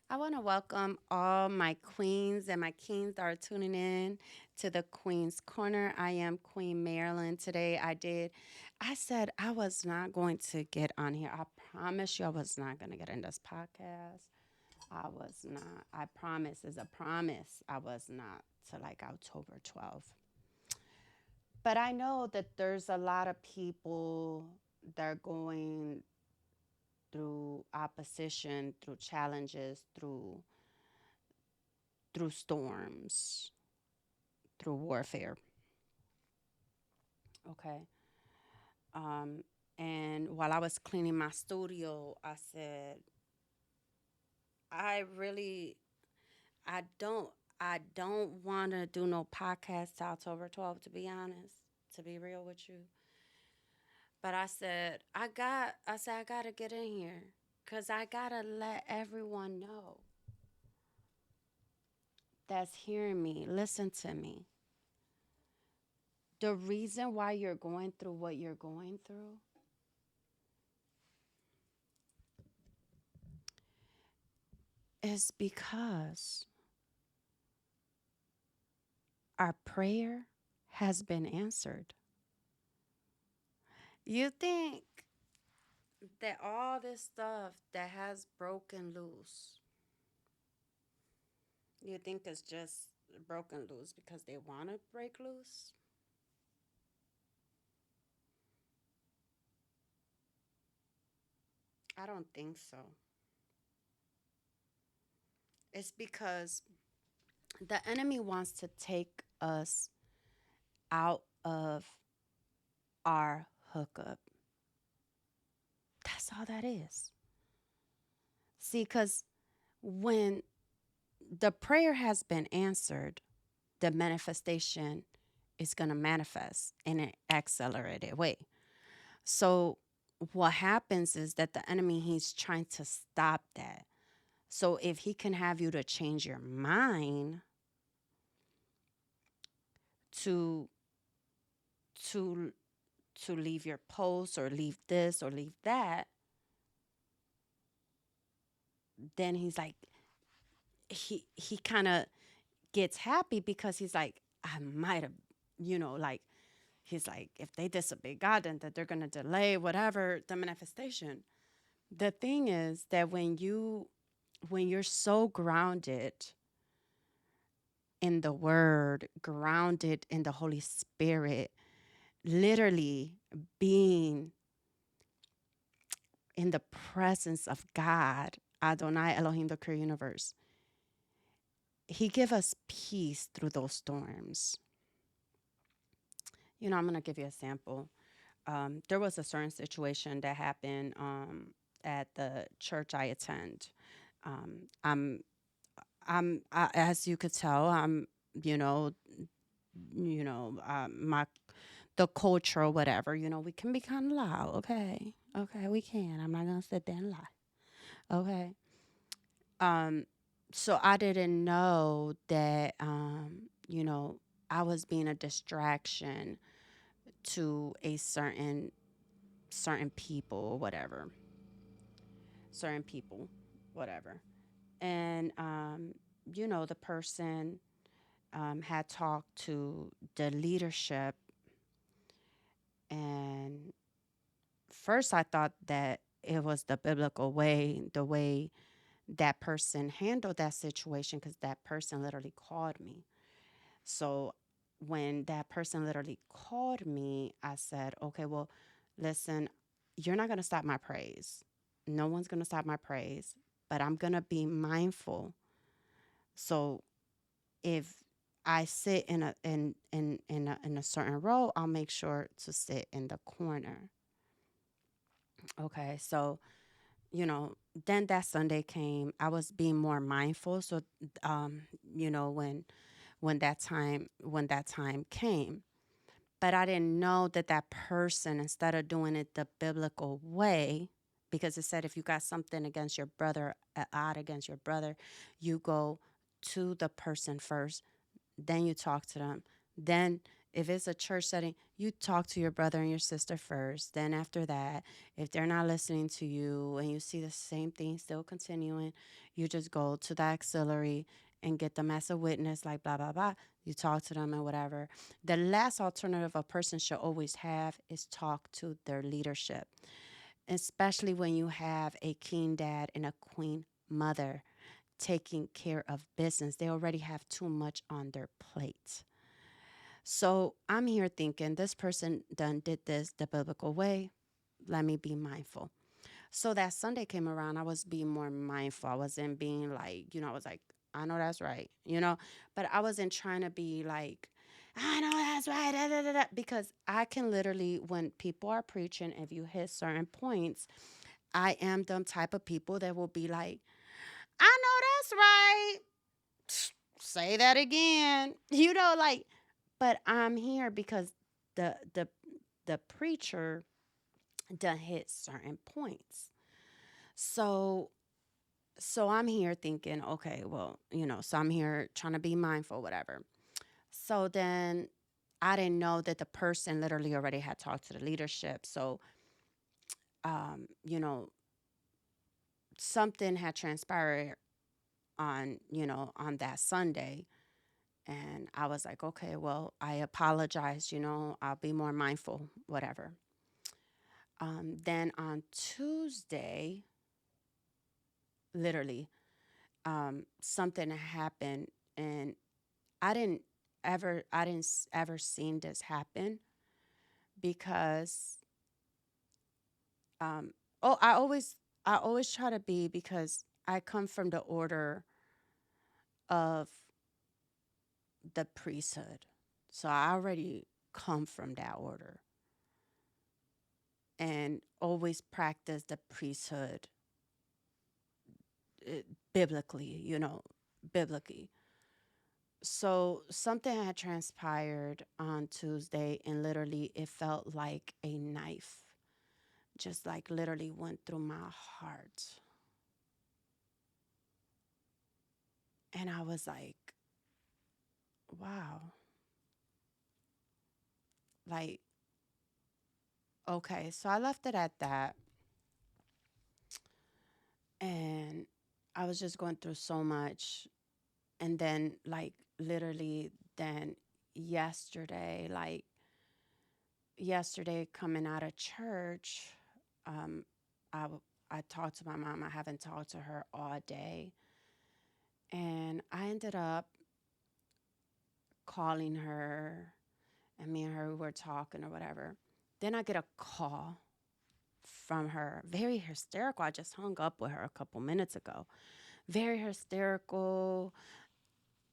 I want to welcome all my queens and my kings that are tuning in to the Queen's Corner. I am Queen Marilyn. Today I said I was not going to get on here. I promise you I was not going to get in this podcast. I was not. I promise is a promise. I was not to like October 12th. But I know that there's a lot of people that are going through opposition, through challenges, through storms, through warfare. Okay. Um, and while I was cleaning my studio, I said, I really, I don't, I don't want to do no podcast till October 12th, to be honest, to be real with you. But I got to get in here because I got to let everyone know that's hearing me, listen to me. The reason why you're going through what you're going through is because our prayer has been answered. You think that all this stuff that has broken loose, you think it's just broken loose because they want to break loose? I don't think so. It's because the enemy wants to take us out of our hookup. That's all that is. See, because when the prayer has been answered, the manifestation is going to manifest in an accelerated way. So what happens is that the enemy, he's trying to stop that. So if he can have you to change your mind to to to leave your post or leave this or leave that, then he's like he kind of gets happy because he's like, I might have, like he's like, if they disobey God, then that they're gonna delay whatever the manifestation. The thing is that when you're so grounded in the word, grounded in the Holy Spirit, literally being in the presence of God, Adonai Elohim, the creator universe, he give us peace through those storms. I'm gonna give you a sample. There was a certain situation that happened at the church I attend. Um, I'm, as you could tell, you know, my the culture or whatever. We can be kind of loud. Okay, okay, we can. I'm not gonna sit there and lie. Okay. Um, so I didn't know that. I was being a distraction to a certain people or whatever, certain people, whatever. And, the person had talked to the leadership. And first, I thought that it was the biblical way, the way that person handled that situation, because that person literally called me. So when that person literally called me, I said, okay, well, listen, you're not going to stop my praise. No one's going to stop my praise, but I'm going to be mindful. So if I sit in a certain row, I'll make sure to sit in the corner. Okay, so then that Sunday came. I was being more mindful. So, um, when that time came, but I didn't know that that person, instead of doing it the biblical way, because it said if you got something against your brother, odd against your brother, you go to the person first, then you talk to them. Then if it's a church setting, you talk to your brother and your sister first. Then after that, if they're not listening to you and you see the same thing still continuing, you just go to the auxiliary and get them as a witness, like blah, blah, blah. You talk to them and whatever. The last alternative a person should always have is talk to their leadership, especially when you have a king dad and a queen mother taking care of business. They already have too much on their plate. So I'm here thinking this person done did this the biblical way. Let me be mindful. So that Sunday came around, I was being more mindful. I wasn't being like, I was like, I know that's right, but I wasn't trying to be like, I know that's right, da, da, da, da, because I can literally, when people are preaching, if you hit certain points, I am them type of people that will be like, I know that's right. Say that again. Like, but I'm here because the preacher done hit certain points. So I'm here thinking, okay, well, so I'm here trying to be mindful, whatever. So then I didn't know that the person literally already had talked to the leadership. So you know, something had transpired on that Sunday. And I was like, okay, well, I apologize, I'll be more mindful, whatever. Then on Tuesday, literally, something happened, and I didn't ever seen this happen because, um, oh, I always try to be, because I come from the order of the priesthood, so I already come from that order and always practice the priesthood, uh, biblically, biblically. So something had transpired on Tuesday, and literally it felt like a knife just like literally went through my heart. And I was like, wow. Like, okay. So I left it at that. And I was just going through so much. And then, like, literally, then yesterday, coming out of church, um, I talked to my mom. I haven't talked to her all day. And I ended up calling her, and me and her were talking or whatever. Then I get a call from her, very hysterical. I just hung up with her a couple minutes ago. Very hysterical.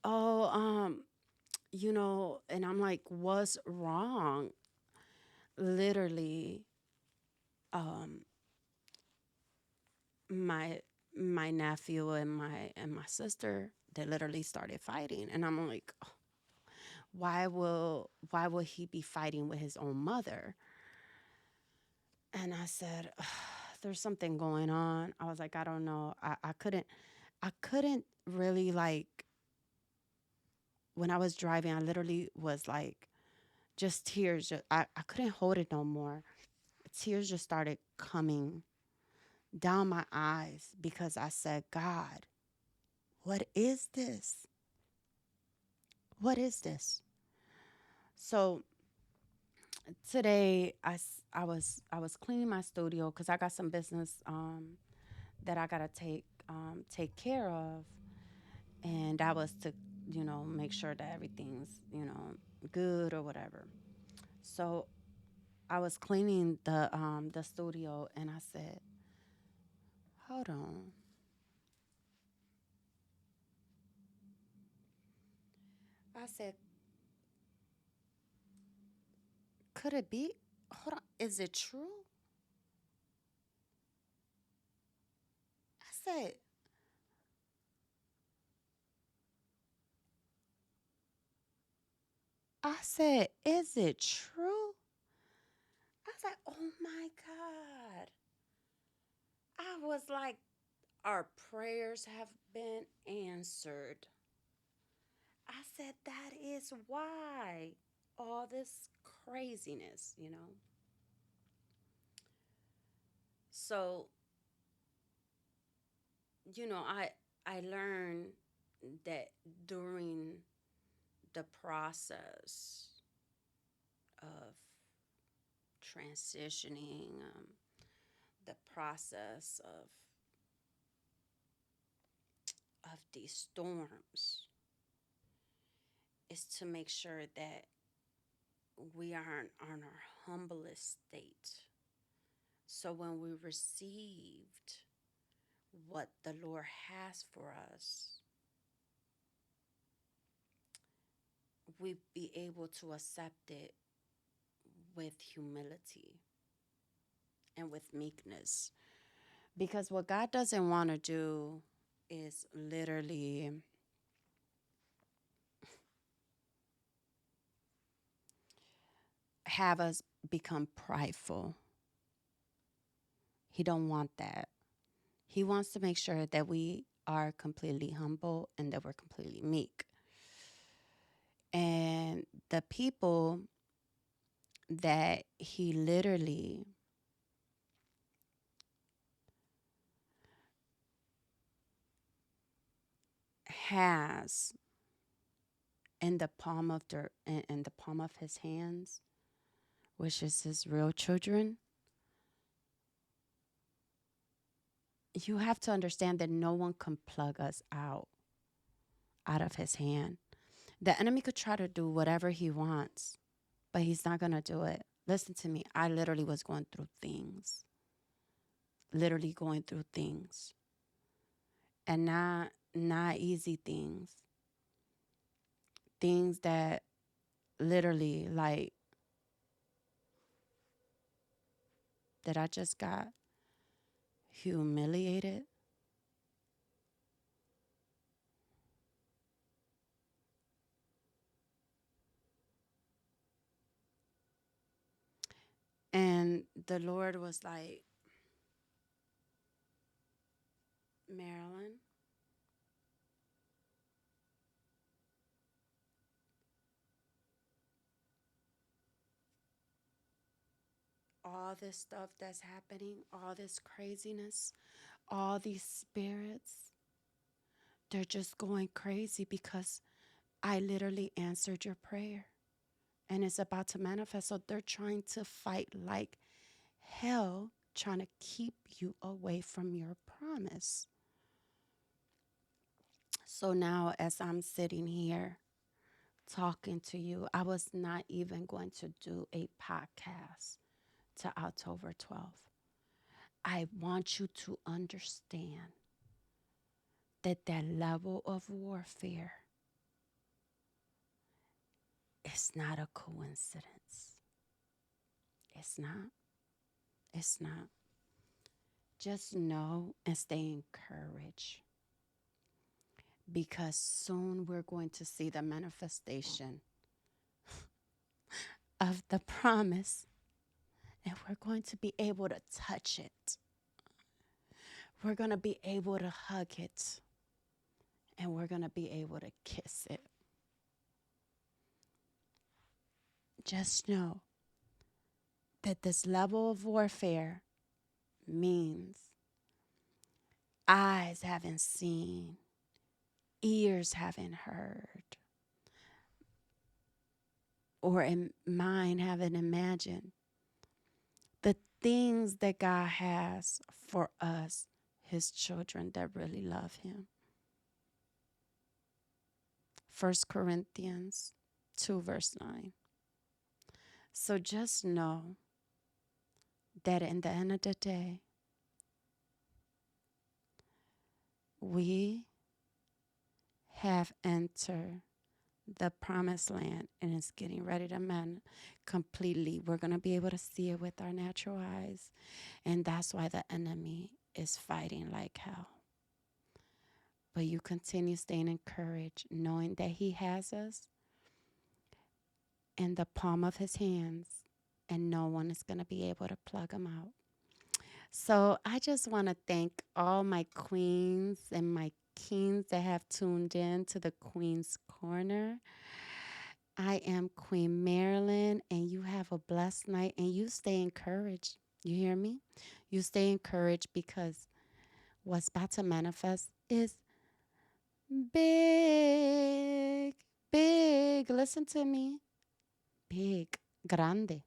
Oh, and I'm like, what's wrong? Literally, um, my nephew and my sister, they literally started fighting, and I'm like, why will he be fighting with his own mother? And I said, there's something going on. I was like, I don't know. I couldn't really, like, when I was driving, I literally was like, just tears. I couldn't hold it no more. Tears just started coming down my eyes because I said, God, what is this? What is this? So today I was cleaning my studio because I got some business that I gotta take care of, and that was to make sure that everything's good or whatever. So I was cleaning the studio, and I said, hold on. I said, could it be? Hold on, is it true? I said, is it true? I was like, oh my God. I was like, our prayers have been answered. I said, that is why. all this craziness, you know. So, I learned that during the process of transitioning, the process of these storms, is to make sure that we are on our humblest state. So when we received what the Lord has for us, we be able to accept it with humility and with meekness. Because what God doesn't want to do is literally have us become prideful. He don't want that. He wants to make sure that we are completely humble and that we're completely meek. And the people that he literally has in the palm of his hands, which is his real children, you have to understand that no one can plug us out of his hand. The enemy could try to do whatever he wants, but he's not going to do it. Listen to me. I literally was going through things, literally going through things, and not easy things. Things that literally like that I just got humiliated. And the Lord was like, Marilyn, all this stuff that's happening, all this craziness, all these spirits, they're just going crazy because I literally answered your prayer and it's about to manifest. So they're trying to fight like hell, trying to keep you away from your promise. So now, as I'm sitting here talking to you, I was not even going to do a podcast to October 12th. I want you to understand that that level of warfare is not a coincidence. It's not. It's not. Just know and stay encouraged because soon we're going to see the manifestation of the promise and we're going to be able to touch it. We're going to be able to hug it and we're going to be able to kiss it. Just know that this level of warfare means eyes haven't seen, ears haven't heard, or in mind haven't imagined the things that God has for us, his children that really love him. 1 Corinthians 2 verse 9. So just know that in the end of the day, we have entered the promised land and it's getting ready to man completely. We're going to be able to see it with our natural eyes. And that's why the enemy is fighting like hell. But you continue staying encouraged, knowing that he has us in the palm of his hands and no one is going to be able to plug him out. So I just want to thank all my queens and my kings that have tuned in to the Queen's Corner. I am Queen Marilyn, and you have a blessed night and you stay encouraged. You hear me? You stay encouraged because what's about to manifest is big, big. Listen to me. Big, grande.